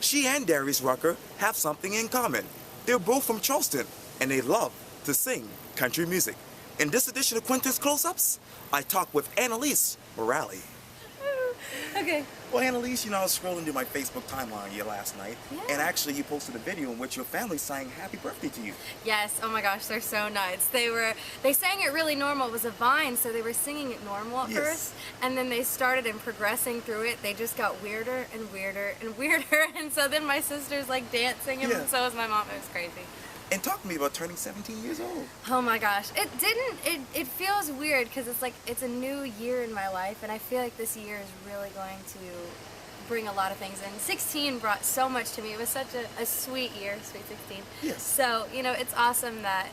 She and Darius Rucker have something in common. They're both from Charleston, and they love to sing country music. In this edition of Quintin's Close-Ups, I talk with Annalise Morelli. Okay. Well, Annalise, I was scrolling through my Facebook timeline here last night, and actually you posted a video in which your family sang happy birthday to you. Yes, oh my gosh, they're so nuts. They sang it really normal. It was a Vine, so they were singing it normal at first, and then they started and progressing through it. They just got weirder and weirder and weirder, and so then my sister's like dancing, and so was my mom. It was crazy. And talk to me about turning 17 years old. Oh my gosh, it feels weird because it's a new year in my life, and I feel like this year is really going to bring a lot of things in. 16 brought so much to me. It was such a sweet year, sweet 16. Yes. So, it's awesome that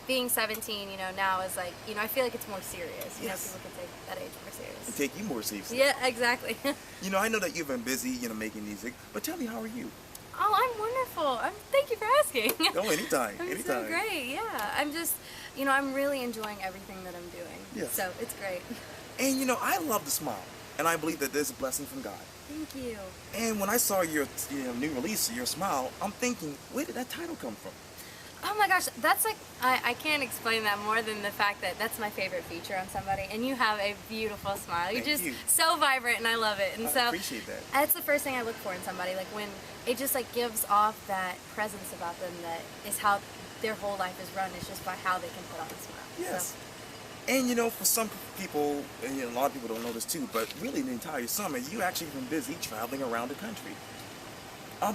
being 17, now is like, I feel like it's more serious. People can take that age more serious. And take you more seriously. Yeah, exactly. I know that you've been busy, making music, but tell me, how are you? Oh, I'm wonderful. Thank you for asking. Oh, anytime. I'm anytime. so great, yeah. I'm just, I'm really enjoying everything that I'm doing. Yes. So it's great. And I love to smile, and I believe that there's a blessing from God. Thank you. And when I saw your new release, Your Smile, I'm thinking, where did that title come from? Oh my gosh, that's like, I can't explain that more than the fact that that's my favorite feature on somebody, and you have a beautiful smile. You're just so vibrant, and I love it. And I appreciate that. That's the first thing I look for in somebody, like when it just like gives off that presence about them that is how their whole life is run, is just by how they can put on a smile. Yes. So. And for some people, and a lot of people don't know this too, but really the entire summer, you actually been busy traveling around the country.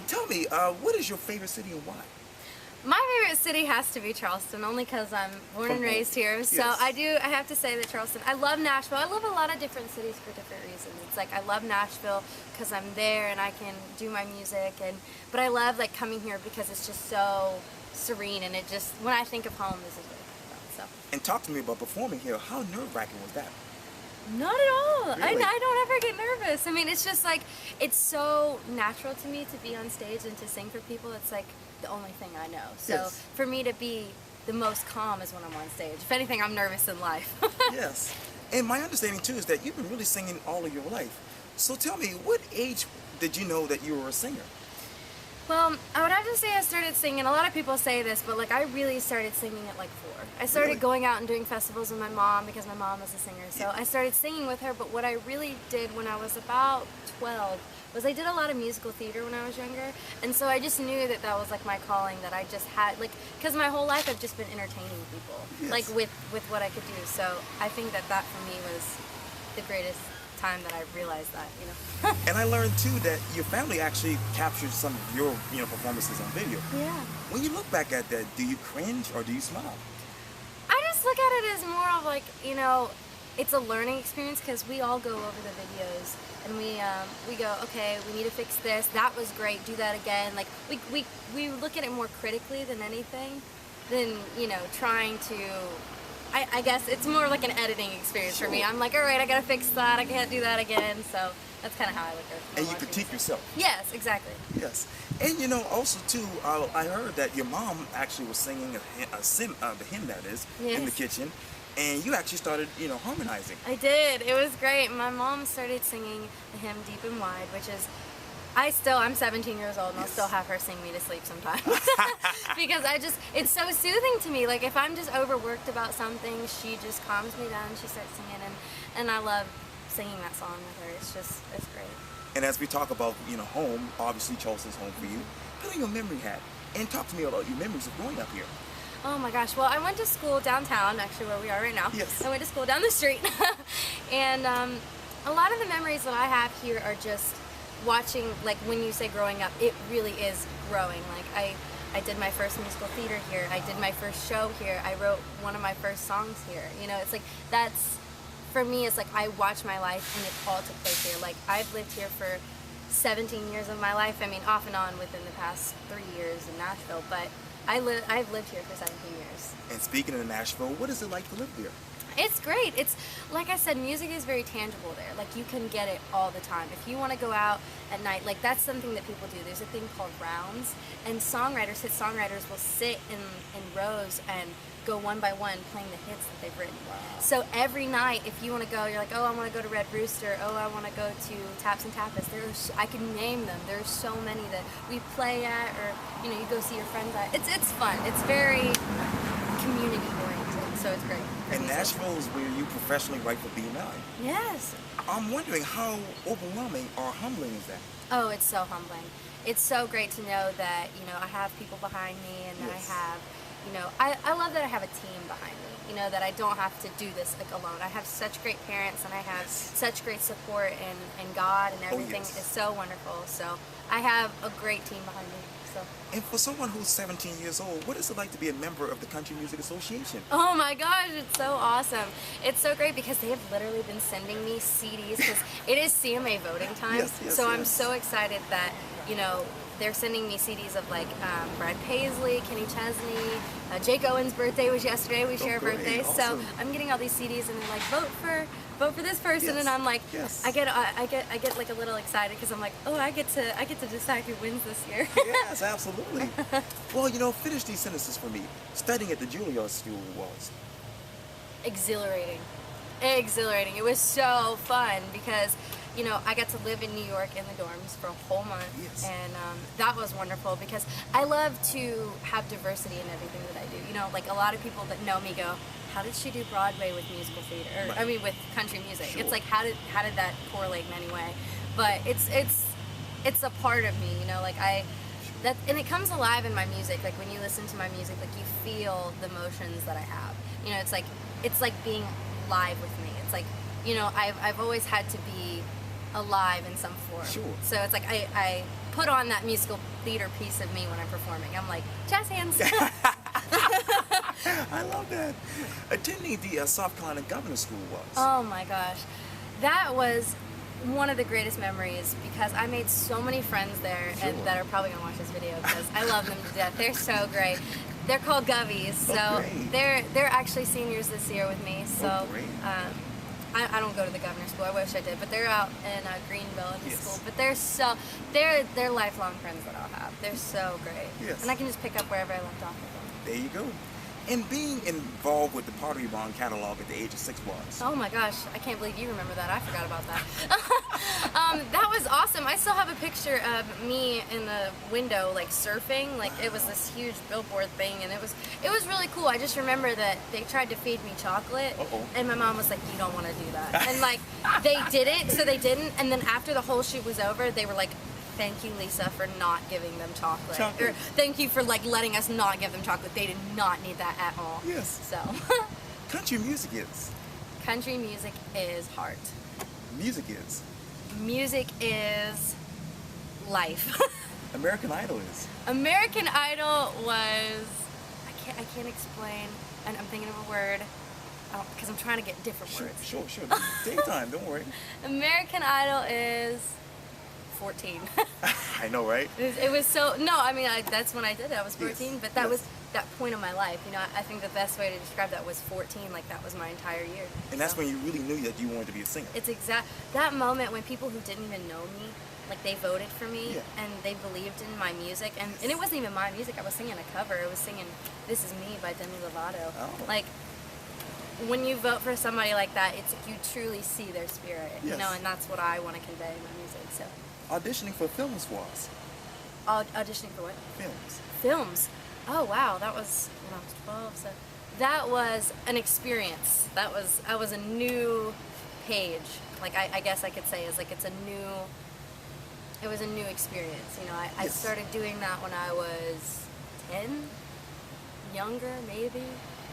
Tell me, what is your favorite city and why? My favorite city has to be Charleston, only because I'm born and raised here. So I have to say that Charleston. I love Nashville. I love a lot of different cities for different reasons. It's like I love Nashville because I'm there and I can do my music, but I love like coming here because it's just so serene, and it just, when I think of home, this is what I think about. So. And talk to me about performing here. How nerve-wracking was that? Not at all. Really? I don't ever get nervous. I mean, it's just like, it's so natural to me to be on stage and to sing for people. It's like the only thing I know. So for me to be the most calm is when I'm on stage. If anything, I'm nervous in life. Yes. And my understanding too is that you've been really singing all of your life. So tell me, what age did you know that you were a singer? Well, I would have to say I started singing. A lot of people say this, but like I really started singing at like 4. I started going out and doing festivals with my mom because my mom was a singer. So I started singing with her, but what I really did when I was about 12 was I did a lot of musical theater when I was younger. And so I just knew that that was like my calling, that I just had, like, because my whole life I've just been entertaining people, like with what I could do. So I think that for me was the greatest time that I realized that, And I learned too that your family actually captured some of your, performances on video. Yeah. When you look back at that, do you cringe or do you smile? I just look at it as more of like, it's a learning experience because we all go over the videos and we go, okay, we need to fix this. That was great. Do that again. Like we look at it more critically than anything, than trying to. I guess it's more like an editing experience for me. I'm like, all right, I gotta fix that. I can't do that again. So that's kind of how I look at it. And you critique yourself. Yes, exactly. Yes. And also too, I heard that your mom actually was singing the hymn that is, in the kitchen, and you actually started, harmonizing. I did. It was great. My mom started singing the hymn Deep and Wide, which is, I'm 17 years old and I'll still have her sing me to sleep sometimes. Because it's so soothing to me. Like if I'm just overworked about something, she just calms me down, she starts singing, and I love singing that song with her. It's great. And as we talk about, home, obviously Charleston's home for you, put on your memory hat and talk to me about your memories of growing up here. Oh my gosh, well I went to school downtown, actually where we are right now. Yes. I went to school down the street. And a lot of the memories that I have here are just watching, like when you say growing up, it really is growing. Like I did my first musical theater here, I did my first show here, I wrote one of my first songs here. It's like, that's, for me, it's like I watch my life and it all took place here. Like I've lived here for 17 years of my life. I mean, off and on within the past 3 years in Nashville, but I've lived here for 17 years. And speaking of Nashville, what is it like to live there? It's great. It's like I said, music is very tangible there. Like you can get it all the time. If you want to go out at night, like that's something that people do. There's a thing called rounds, and songwriters, hit songwriters will sit in rows and go one by one playing the hits that they've written. Wow. So every night, if you want to go, you're like, oh, I want to go to Red Rooster. Oh, I want to go to Taps and Tapas. I can name them. There's so many that we play at, or you know, you go see your friends at. It's fun. It's very community oriented, so it's great. And Nashville is where you professionally write for B&I. Yes. I'm wondering how overwhelming or humbling is that? Oh, it's so humbling. It's so great to know that, you know, I have people behind me, and that Yes. I have, you know, I love that I have a team behind me, you know, that I don't have to do this like alone. I have such great parents, and I have such great support, and God and everything yes. is so wonderful. So I have a great team behind me. So. And for someone who's 17 years old, what is it like to be a member of the Country Music Association? Oh my gosh, it's so awesome. It's so great because they have literally been sending me CDs because it is CMA voting time. Yes, I'm so excited that, you know, they're sending me CDs of like Brad Paisley, Kenny Chesney, Jake Owen's birthday was yesterday. We share birthdays. Awesome. So I'm getting all these CDs, and they're like, vote for this person, Yes, and I'm like, yes. I get like a little excited because I'm like, oh, I get to decide who wins this year. Yes, absolutely. Well, you know, finish these sentences for me. Studying at the Juilliard School was Exhilarating. It was so fun because, you know, I got to live in New York in the dorms for a whole month. Yes. And that was wonderful because I love to have diversity in everything that I do. You know, like a lot of people that know me go, how did she do Broadway with musical theater? Or, Right. I mean, with country music. Sure. It's like, how did that correlate in any way? But it's a part of me, you know, like and it comes alive in my music. Like when you listen to my music, like you feel the emotions that I have. You know, it's like being live with me. It's like, you know, I've always had to be alive in some form. Sure. So it's like I put on that musical theater piece of me when I'm performing. I'm like, jazz hands. I love that. Attending the South Carolina Governor's School was. Oh my gosh. That was one of the greatest memories because I made so many friends there Sure. and that are probably gonna watch this video because I love them to death. They're so great. They're called Govies, so great. they're actually seniors this year with me. So great. I don't go to the governor's school. I wish I did, but they're out in Greenville in the Yes. school. But they're lifelong friends that I'll have. They're so great, Yes. and I can just pick up wherever I left off with them. There you go. And being involved with the Pottery Barn catalog at the age of 6 was. Oh my gosh, I can't believe you remember that. I forgot about that. That was awesome. I still have a picture of me in the window, like surfing. Like it was this huge billboard thing, and it was really cool. I just remember that they tried to feed me chocolate, Uh-oh. and my mom was like, "You don't want to do that." And like they didn't, so they didn't. And then after the whole shoot was over, they were like, "Thank you, Lisa, for not giving them chocolate. Or thank you for like letting us not give them chocolate. They did not need that at all." Yes. So, Country music is. country music is heart. Music is. Music is life. American Idol is. American Idol was I can't explain, and I'm thinking of a word because I'm trying to get different words. Sure. Take your time, don't worry. American Idol is 14. I know, right? It was so I mean that's when I did it. I was 14, Yes, but that yes. was that point of my life. You know, I think the best way to describe that was 14. Like that was my entire year. And that's So, when you really knew that you wanted to be a singer. it's that moment when people who didn't even know me, like they voted for me Yeah. and they believed in my music, and it wasn't even my music. I was singing a cover. I was singing "This Is Me" by Demi Lovato. Oh. Like when you vote for somebody like that, it's you truly see their spirit, you Yes. know, and that's what I want to convey in my music. So Auditioning for films was. auditioning for what? Films. Films. Oh wow, that was when I was 12. So that was an experience. I was a new page. Like I guess I could say is like it was a new experience. You know, I Yes. started doing that when I was 10, younger maybe.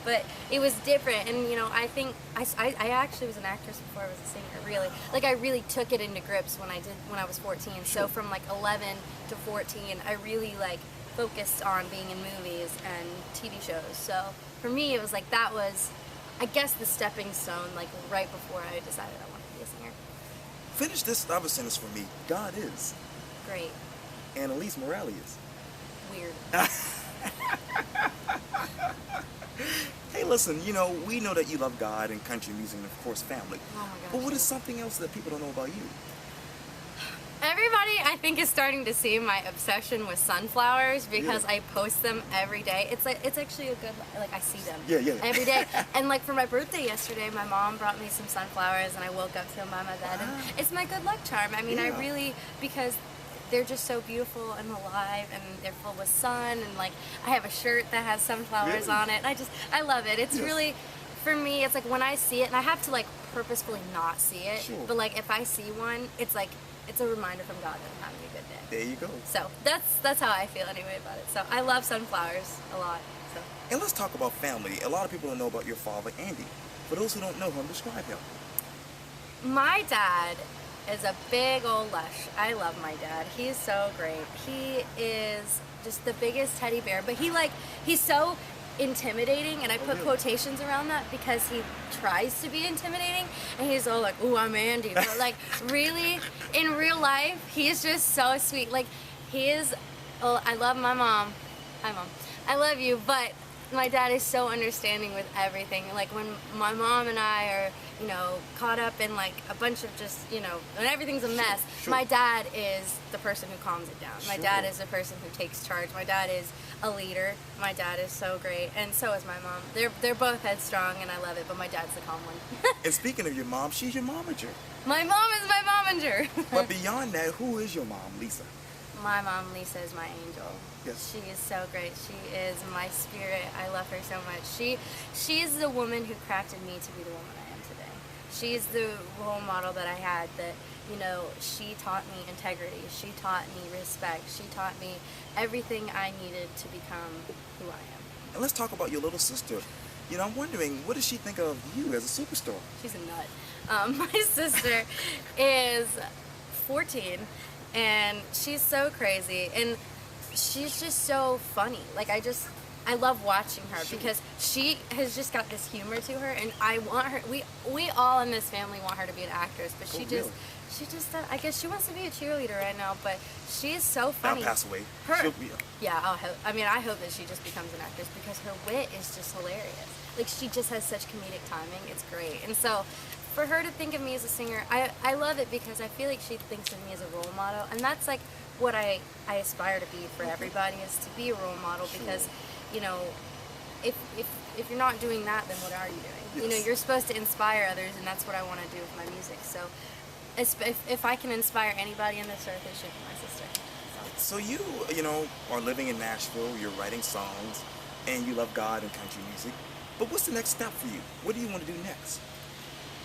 But it was different, and you know, I think I actually was an actress before I was a singer. Really, like I really took it into grips when I was 14. So from like 11 to 14, I really like focused on being in movies and TV shows. So for me, it was like that was, I guess, the stepping stone. Like right before I decided I wanted to be a singer. Finish this other sentence for me. God is. Great, Annalise Morelli is. weird. Hey, listen, we know that you love God and country music and, of course, family. Oh my gosh. But what is something else that people don't know about you? Everybody, I think, is starting to see my obsession with sunflowers because I post them every day. It's actually a good, I see them every day. And for my birthday yesterday, my mom brought me some sunflowers and I woke up to them by my bed. And it's my good luck charm. I mean, I really, because they're just so beautiful and alive and they're full with sun. And I have a shirt that has sunflowers on it. And I love it. It's really, for me, it's when I see it, and I have to purposefully not see it. Sure. But if I see one, it's it's a reminder from God that I'm having a good day. There you go. So that's how I feel anyway about it. So I love sunflowers a lot. So. And let's talk about family. A lot of people don't know about your father, Andy. For those who don't know him, describe him. My dad is a big old lush. I love my dad. He's so great. He is just the biggest teddy bear, but he's so intimidating, and I put quotations around that because he tries to be intimidating, and he's all "Ooh, I'm Andy," but really, in real life, he's just so sweet. He is. Oh, I love my mom. Hi, Mom. I love you, but my dad is so understanding with everything. When my mom and I are, caught up in a bunch of just, when everything's a mess, my dad is the person who calms it down. My dad is the person who takes charge. My dad is a leader. My dad is so great, and so is my mom. They're both headstrong, and I love it, but my dad's the calm one. And speaking of your mom, she's your momager. My mom is my momager. But beyond that, who is your mom, Lisa? My mom, Lisa, is my angel. Yes. She is so great. She is my spirit. I love her so much. She's the woman who crafted me to be the woman I am today. She's the role model that I had that, she taught me integrity. She taught me respect. She taught me everything I needed to become who I am. And let's talk about your little sister. I'm wondering, what does she think of you as a superstar? She's a nut. My sister is 14. And she's so crazy, and she's just so funny. I love watching her because she has just got this humor to her, and I want her. We all in this family want her to be an actress, but she just I guess she wants to be a cheerleader right now. But she is so funny. That'll pass away. Yeah, I hope that she just becomes an actress because her wit is just hilarious. She just has such comedic timing. It's great, and so. For her to think of me as a singer, I love it because I feel like she thinks of me as a role model, and that's what I aspire to be for everybody, is to be a role model because, if you're not doing that, then what are you doing? Yes. You're supposed to inspire others, and that's what I want to do with my music. So if I can inspire anybody on this earth, it should be my sister. So you are living in Nashville, you're writing songs, and you love God and country music, but what's the next step for you? What do you want to do next?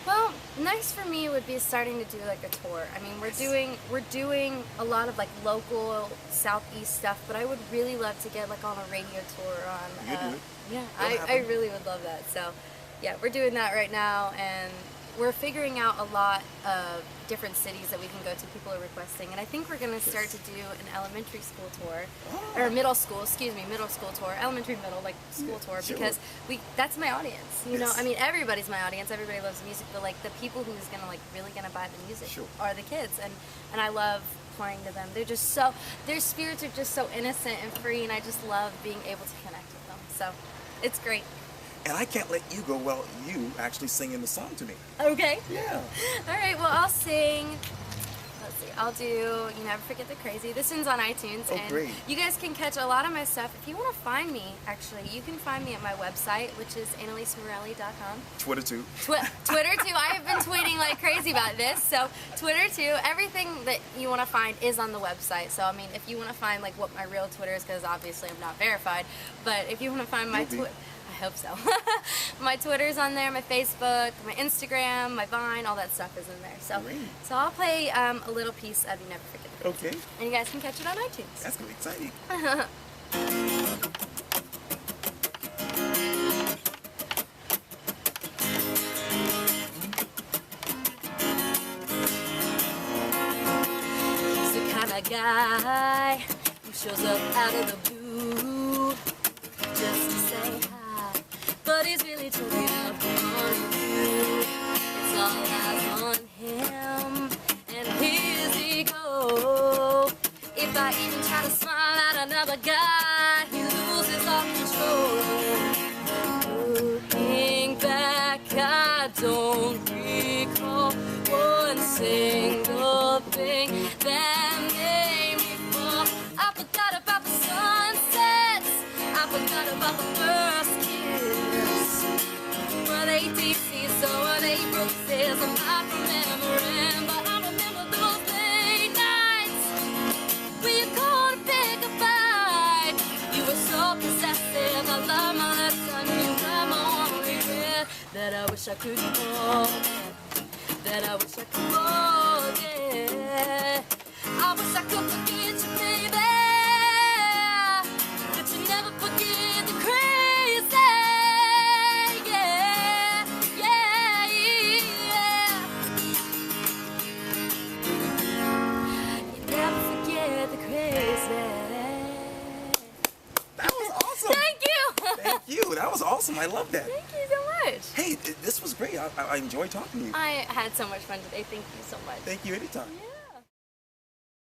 Well, next for me would be starting to do a tour. I mean, we're doing a lot of local southeast stuff, but I would really love to get on a radio tour on. You do it. Yeah, I really would love that. So, yeah, we're doing that right now, and we're figuring out a lot of different cities that we can go to. People are requesting, and I think we're going to start to do an elementary school tour, or middle school tour, elementary, middle, school tour, because that's my audience. I mean, everybody's my audience. Everybody loves music, but the people who's going to really going to buy the music are the kids, and I love playing to them. They're just so, their spirits are just so innocent and free, and I just love being able to connect with them. So, it's great. And I can't let you go while you actually singing the song to me. Okay. Yeah. All right, well, I'll sing. Let's see. I'll do You Never Forget the Crazy. This one's on iTunes. Oh, and great. You guys can catch a lot of my stuff. If you want to find me, actually, you can find me at my website, which is annalisemorelli.com. Twitter too. Twitter too. I have been tweeting like crazy about this. So Twitter too. Everything that you want to find is on the website. So, I mean, if you want to find what my real Twitter is, because obviously I'm not verified, but if you want to find my Twitter... I hope so. My Twitter's on there, my Facebook, my Instagram, my Vine, all that stuff is in there. So I'll play a little piece of You Never Forget the Crazy. Okay. And you guys can catch it on iTunes. That's gonna be exciting. He's the kind of guy who shows up out of the blue just to say hi. But he's really totally up on you. It's all eyes on him, and here he goes. If I even try to smile at another guy, he loses all control. Ooh, single thing that made me fall. I forgot about the sunsets, I forgot about the first kiss. Were they daisies or were they roses? I'm not remembering, but I remember those late nights when you called to pick a fight. You were so possessive, I love my lesson, you were my one regret. That I wish I could forget, that I wish I could forget. I wish I could forget you, baby, but you never forget the crazy. Yeah, yeah, yeah. You never forget the crazy. That was awesome. Thank you. Thank you. That was awesome. I love that. Thank you so much. Hey, this was great. I enjoyed talking to you. I had so much fun today. Thank you so much. Thank you anytime.